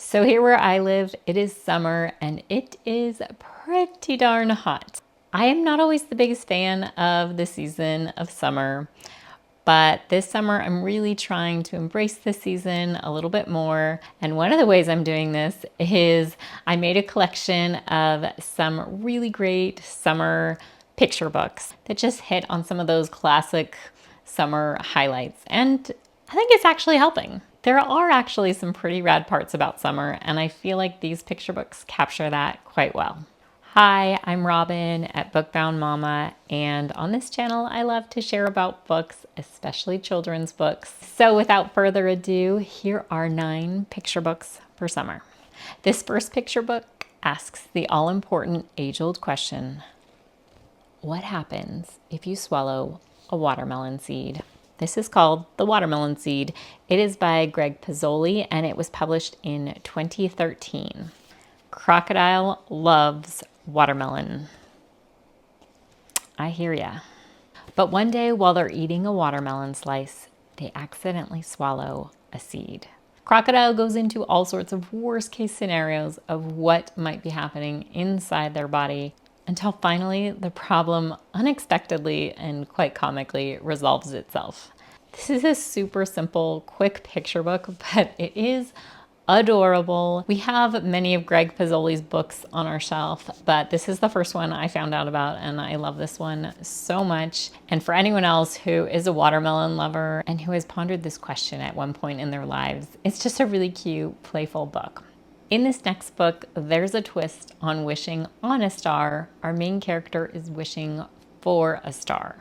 So here where I live, it is summer and it is pretty darn hot. I am not always the biggest fan of the season of summer, but this summer I'm really trying to embrace this season a little bit more. And one of the ways I'm doing this is I made a collection of some really great summer picture books that just hit on some of those classic summer highlights. And I think it's actually helping. There are actually some pretty rad parts about summer, and I feel like these picture books capture that quite well. Hi, I'm Robin at Bookbound Mama, and on this channel I love to share about books, especially children's books. So without further ado, here are 9 picture books for summer. This first picture book asks the all-important age-old question: what happens if you swallow a watermelon seed? This is called The Watermelon Seed. It is by Greg Pizzoli and it was published in 2013. Crocodile loves watermelon. I hear ya. But one day while they're eating a watermelon slice, they accidentally swallow a seed. Crocodile goes into all sorts of worst case scenarios of what might be happening inside their body until finally the problem unexpectedly and quite comically resolves itself. This is a super simple, quick picture book, but it is adorable. We have many of Greg Pizzoli's books on our shelf, but this is the first one I found out about, and I love this one so much. And for anyone else who is a watermelon lover and who has pondered this question at one point in their lives, it's just a really cute, playful book. In this next book, there's a twist on wishing on a star. Our main character is wishing for a star.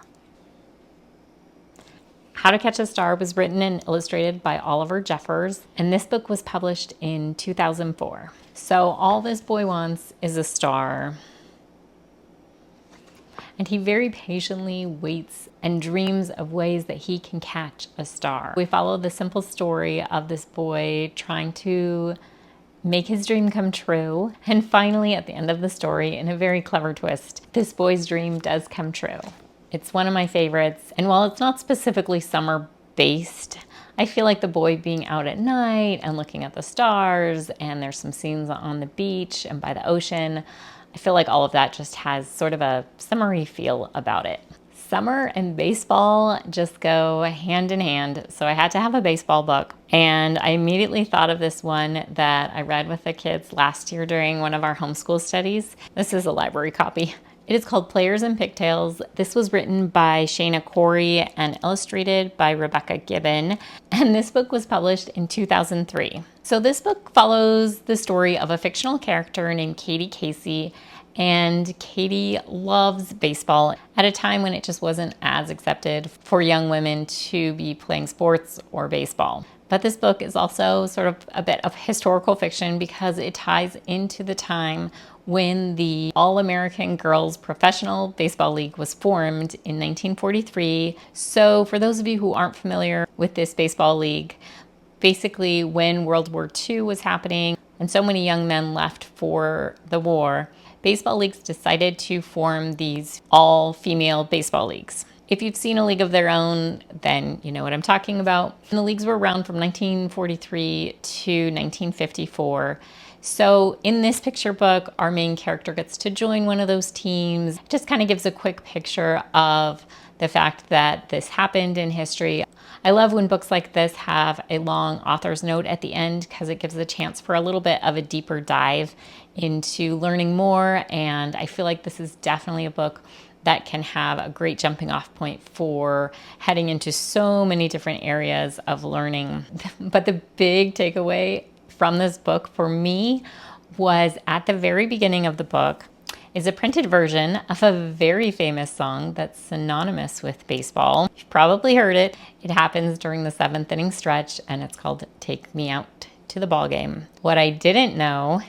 How to Catch a Star was written and illustrated by Oliver Jeffers, and this book was published in 2004. So all this boy wants is a star, and he very patiently waits and dreams of ways that he can catch a star. We follow the simple story of this boy trying to make his dream come true. And finally, at the end of the story, in a very clever twist, this boy's dream does come true. It's one of my favorites. And while it's not specifically summer based, I feel like the boy being out at night and looking at the stars, and there's some scenes on the beach and by the ocean, I feel like all of that just has sort of a summery feel about it. Summer and baseball just go hand in hand, so I had to have a baseball book. And I immediately thought of this one that I read with the kids last year during one of our homeschool studies. This is a library copy. It is called Players and Pigtails. This was written by Shayna Corey and illustrated by Rebecca Gibbon. And this book was published in 2003. So this book follows the story of a fictional character named Katie Casey. And Katie loves baseball at a time when it just wasn't as accepted for young women to be playing sports or baseball. But this book is also sort of a bit of historical fiction because it ties into the time when the All-American Girls Professional Baseball League was formed in 1943. So for those of you who aren't familiar with this baseball league, basically when World War II was happening and so many young men left for the war, baseball leagues decided to form these all-female baseball leagues. If you've seen A League of Their Own, then you know what I'm talking about. And the leagues were around from 1943 to 1954. So in this picture book, our main character gets to join one of those teams. It just kind of gives a quick picture of the fact that this happened in history. I love when books like this have a long author's note at the end because it gives a chance for a little bit of a deeper dive into learning more. And I feel like this is definitely a book that can have a great jumping off point for heading into so many different areas of learning. But the big takeaway from this book for me was at the very beginning of the book is a printed version of a very famous song that's synonymous with baseball. You've probably heard it. It happens during the 7th inning stretch, and it's called Take Me Out to the Ball Game. What I didn't know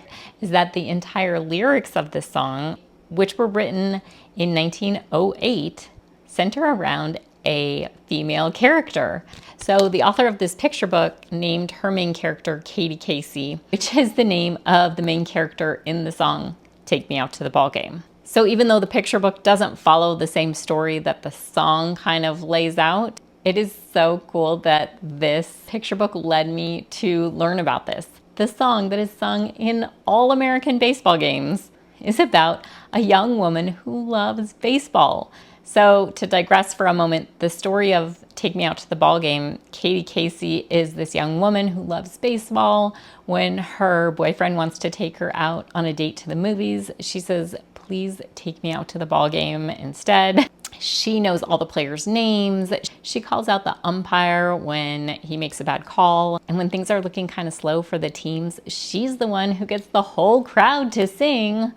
is that the entire lyrics of this song, which were written in 1908, center around a female character. So the author of this picture book named her main character Katie Casey, which is the name of the main character in the song Take Me Out to the Ball Game. So even though the picture book doesn't follow the same story that the song kind of lays out, it is so cool that this picture book led me to learn about this. the song that is sung in all American baseball games is about a young woman who loves baseball. So to digress for a moment, the story of Take Me Out to the Ball Game, Katie Casey is this young woman who loves baseball. When her boyfriend wants to take her out on a date to the movies, she says, please take me out to the ball game instead. She knows all the players' names. She calls out the umpire when he makes a bad call. And when things are looking kind of slow for the teams, she's the one who gets the whole crowd to sing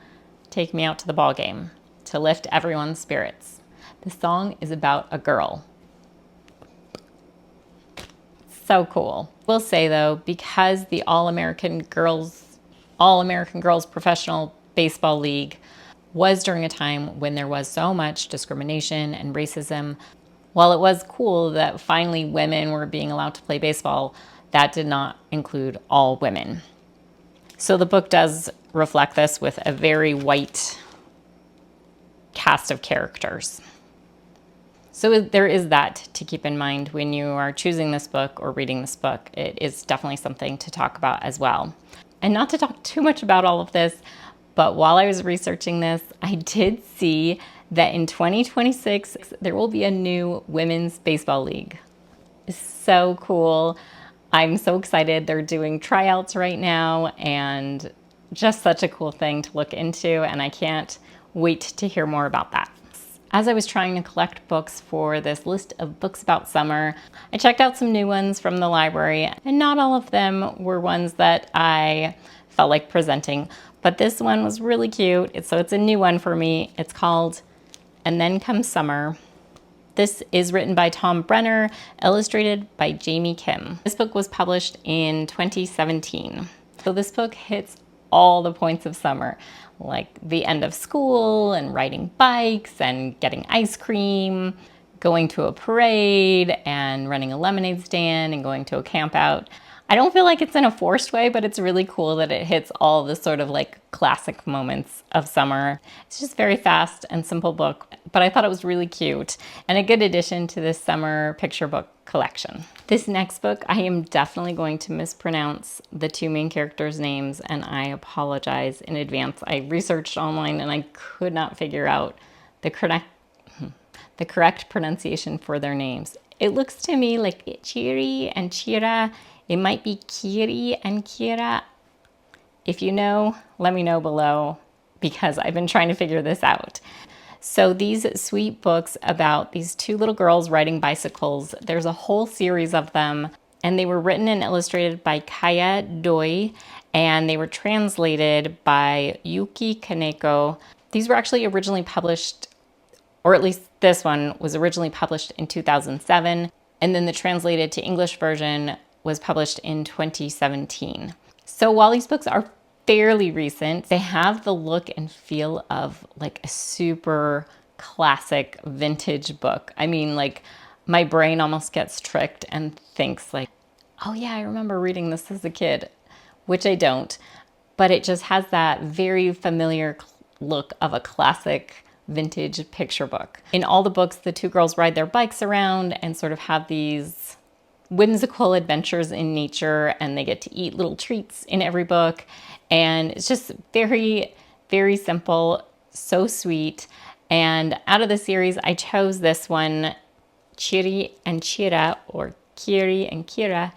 Take Me Out to the Ball Game to lift everyone's spirits. The song is about a girl. So cool. We'll say though, because the All-American Girls Professional Baseball League was during a time when there was so much discrimination and racism, while it was cool that finally women were being allowed to play baseball, that did not include all women. So the book does reflect this with a very white cast of characters. So there is that to keep in mind when you are choosing this book or reading this book. It is definitely something to talk about as well. And not to talk too much about all of this, but while I was researching this, I did see that in 2026, there will be a new women's baseball league. It's so cool. I'm so excited. They're doing tryouts right now and just such a cool thing to look into. And I can't wait to hear more about that. As I was trying to collect books for this list of books about summer, I checked out some new ones from the library, and not all of them were ones that I felt like presenting, but this one was really cute. So it's a new one for me. It's called And Then Comes Summer. This is written by Tom Brenner, illustrated by Jamie Kim. This book was published in 2017. So this book hits all the points of summer, like the end of school and riding bikes and getting ice cream, going to a parade and running a lemonade stand and going to a camp out. I don't feel like it's in a forced way, but it's really cool that it hits all the sort of like classic moments of summer. It's just very fast and simple book, but I thought it was really cute and a good addition to this summer picture book collection. This next book, I am definitely going to mispronounce the two main characters' names, and I apologize in advance. I researched online and I could not figure out the correct pronunciation for their names. It looks to me like Chirri and Chirra. It might be Chirri and Chirra. If you know, let me know below because I've been trying to figure this out. So these sweet books about these two little girls riding bicycles, there's a whole series of them, and they were written and illustrated by Kaya Doi, and they were translated by Yuki Kaneko. These were actually originally published, or at least this one was originally published in 2007, and then the translated to English version was published in 2017. So while these books are fairly recent, they have the look and feel of like a super classic vintage book. I mean, like my brain almost gets tricked and thinks like, oh yeah, I remember reading this as a kid, which I don't, but it just has that very familiar look of a classic vintage picture book. In all the books, the two girls ride their bikes around and sort of have these whimsical adventures in nature, and they get to eat little treats in every book. And it's just very, very simple, so sweet. And out of the series, I chose this one, Chirri and Chirra, or Chirri and Chirra,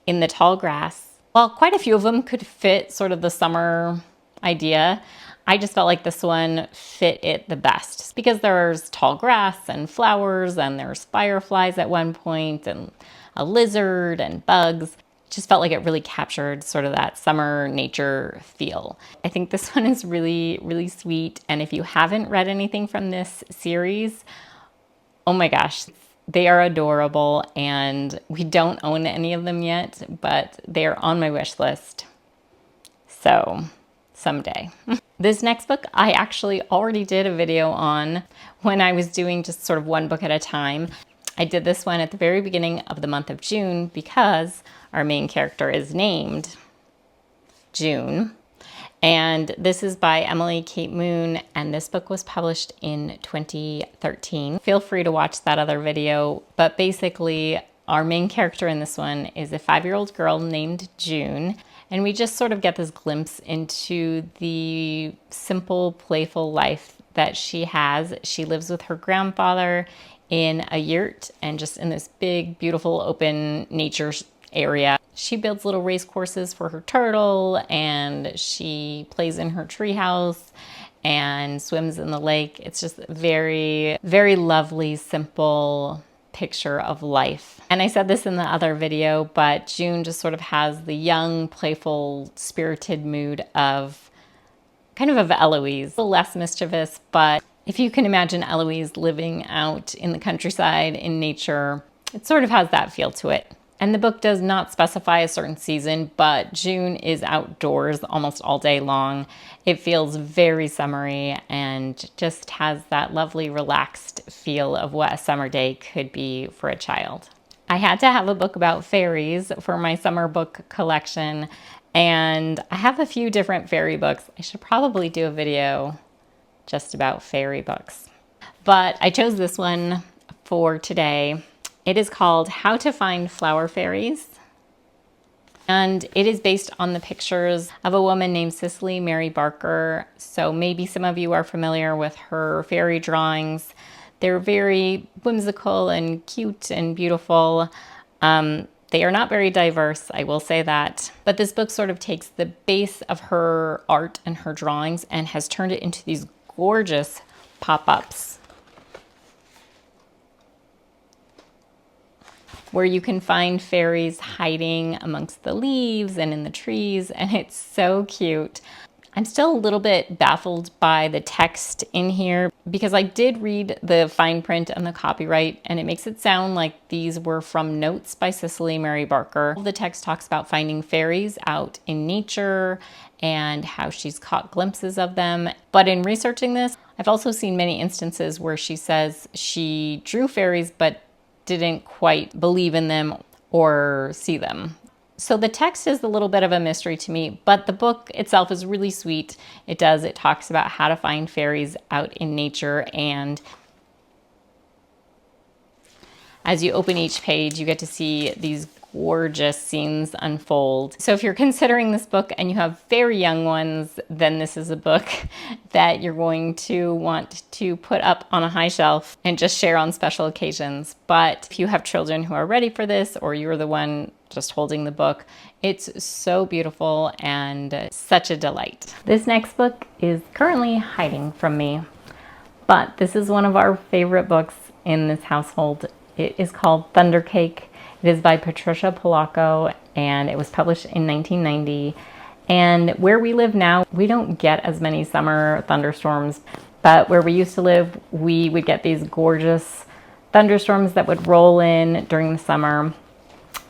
in the tall grass. While quite a few of them could fit sort of the summer idea, I just felt like this one fit it the best because there's tall grass and flowers, and there's fireflies at one point, and a lizard and bugs. Just felt like it really captured sort of that summer nature feel. I think this one is really, really sweet. And if you haven't read anything from this series, oh my gosh, they are adorable. And we don't own any of them yet, but they are on my wish list. So someday. This next book, I actually already did a video on when I was doing just sort of one book at a time. I did this one at the very beginning of the month of June because our main character is named Joone. And this is by Emily Kate Moon, and this book was published in 2013. Feel free to watch that other video, but basically our main character in this one is a 5-year-old girl named Joone, And we just sort of get this glimpse into the simple, playful life that she has. She lives with her grandfather in a yurt and just in this big, beautiful, open nature area. She builds little race courses for her turtle, and she plays in her treehouse and swims in the lake. It's just very, very lovely, simple picture of life. And I said this in the other video, but Joone just sort of has the young, playful, spirited mood of kind of Eloise. A little less mischievous, but if you can imagine Eloise living out in the countryside in nature, it sort of has that feel to it. And the book does not specify a certain season, but Joone is outdoors almost all day long. It feels very summery and just has that lovely relaxed feel of what a summer day could be for a child. I had to have a book about fairies for my summer book collection, and I have a few different fairy books. I should probably do a video just about fairy books. But I chose this one for today. It is called How to Find Flower Fairies. And it is based on the pictures of a woman named Cicely Mary Barker. So maybe some of you are familiar with her fairy drawings. They're very whimsical and cute and beautiful. They are not very diverse, I will say that. But this book sort of takes the base of her art and her drawings and has turned it into these gorgeous pop-ups where you can find fairies hiding amongst the leaves and in the trees, and it's so cute. I'm still a little bit baffled by the text in here because I did read the fine print and the copyright, and it makes it sound like these were from notes by Cicely Mary Barker. The text talks about finding fairies out in nature and how she's caught glimpses of them. But in researching this, I've also seen many instances where she says she drew fairies but didn't quite believe in them or see them. So the text is a little bit of a mystery to me, but the book itself is really sweet. It talks about how to find fairies out in nature, and as you open each page, you get to see these gorgeous scenes unfold. So if you're considering this book and you have very young ones, then this is a book that you're going to want to put up on a high shelf and just share on special occasions. But if you have children who are ready for this, or you're the one just holding the book, it's so beautiful and such a delight. This next book is currently hiding from me, but this is one of our favorite books in this household. It is called Thunder Cake. It is by Patricia Polacco, and it was published in 1990. And where we live now, we don't get as many summer thunderstorms, but where we used to live, we would get these gorgeous thunderstorms that would roll in during the summer.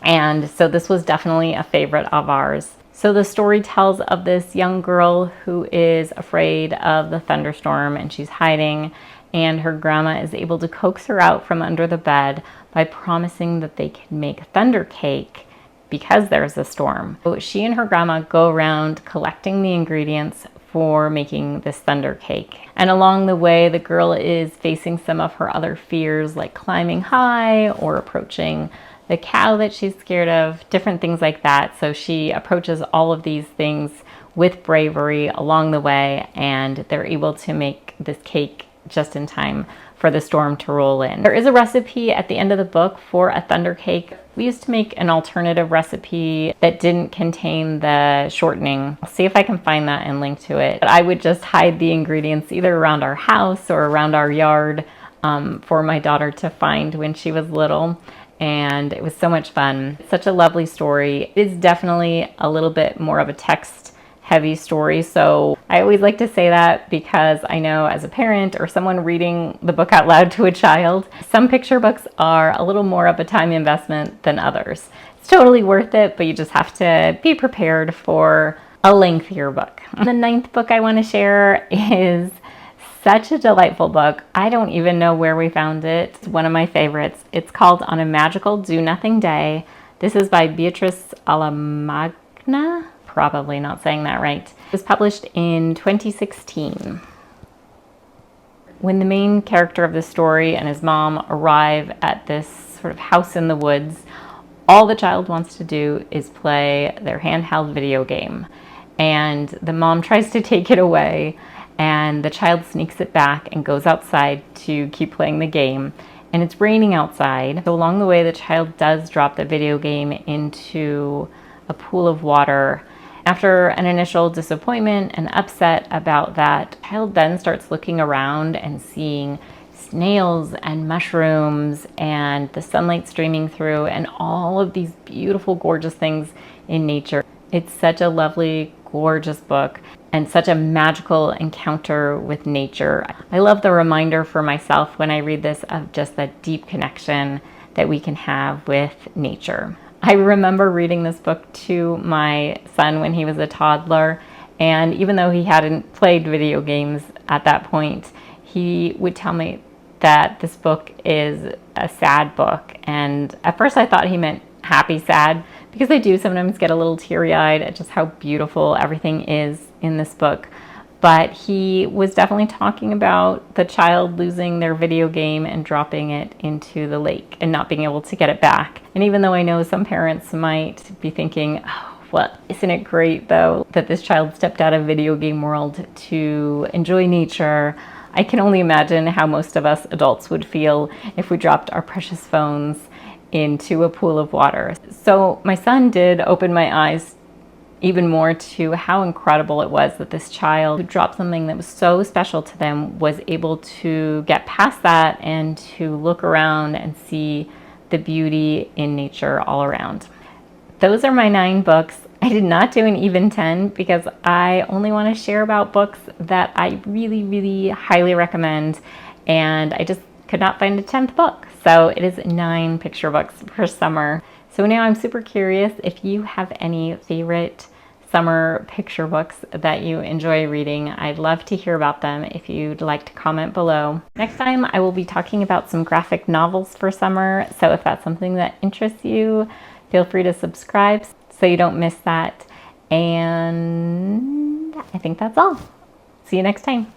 And so this was definitely a favorite of ours. So the story tells of this young girl who is afraid of the thunderstorm, and she's hiding, and her grandma is able to coax her out from under the bed by promising that they can make thunder cake because there's a storm. So she and her grandma go around collecting the ingredients for making this thunder cake. And along the way, the girl is facing some of her other fears, like climbing high or approaching the cow that she's scared of, different things like that. So she approaches all of these things with bravery along the way, and they're able to make this cake just in time for the storm to roll in. There is a recipe at the end of the book for a thunder cake. We used to make an alternative recipe that didn't contain the shortening. I'll see if I can find that and link to it. But I would just hide the ingredients either around our house or around our yard for my daughter to find when she was little. And it was so much fun. Such a lovely story. It is definitely a little bit more of a text heavy story. So I always like to say that because I know as a parent or someone reading the book out loud to a child, some picture books are a little more of a time investment than others. It's totally worth it, but you just have to be prepared for a lengthier book. The 9th book I want to share is such a delightful book. I don't even know where we found it. It's one of my favorites. It's called On a Magical Do-Nothing Day. This is by Beatrice Alamagna. Probably not saying that right. It was published in 2016. When the main character of the story and his mom arrive at this sort of house in the woods, All the child wants to do is play their handheld video game. And the mom tries to take it away, and the child sneaks it back and goes outside to keep playing the game. And it's raining outside. So along the way, the child does drop the video game into a pool of water. After an initial disappointment and upset about that, the child then starts looking around and seeing snails and mushrooms and the sunlight streaming through and all of these beautiful, gorgeous things in nature. It's such a lovely, gorgeous book and such a magical encounter with nature. I love the reminder for myself when I read this of just that deep connection that we can have with nature. I remember reading this book to my son when he was a toddler, and even though he hadn't played video games at that point, he would tell me that this book is a sad book. And at first I thought he meant happy sad, because I do sometimes get a little teary-eyed at just how beautiful everything is in this book. But he was definitely talking about the child losing their video game and dropping it into the lake and not being able to get it back. And even though I know some parents might be thinking, oh, well, isn't it great though that this child stepped out of video game world to enjoy nature, I can only imagine how most of us adults would feel if we dropped our precious phones into a pool of water. So my son did open my eyes even more to how incredible it was that this child who dropped something that was so special to them was able to get past that and to look around and see the beauty in nature all around. Those are my 9 books. I did not do an even 10 because I only want to share about books that I really, really highly recommend, and I just could not find a 10th book. So it is 9 picture books for summer. So now I'm super curious if you have any favorite summer picture books that you enjoy reading. I'd love to hear about them if you'd like to comment below. Next time I will be talking about some graphic novels for summer. So if that's something that interests you, feel free to subscribe so you don't miss that. And I think that's all. See you next time.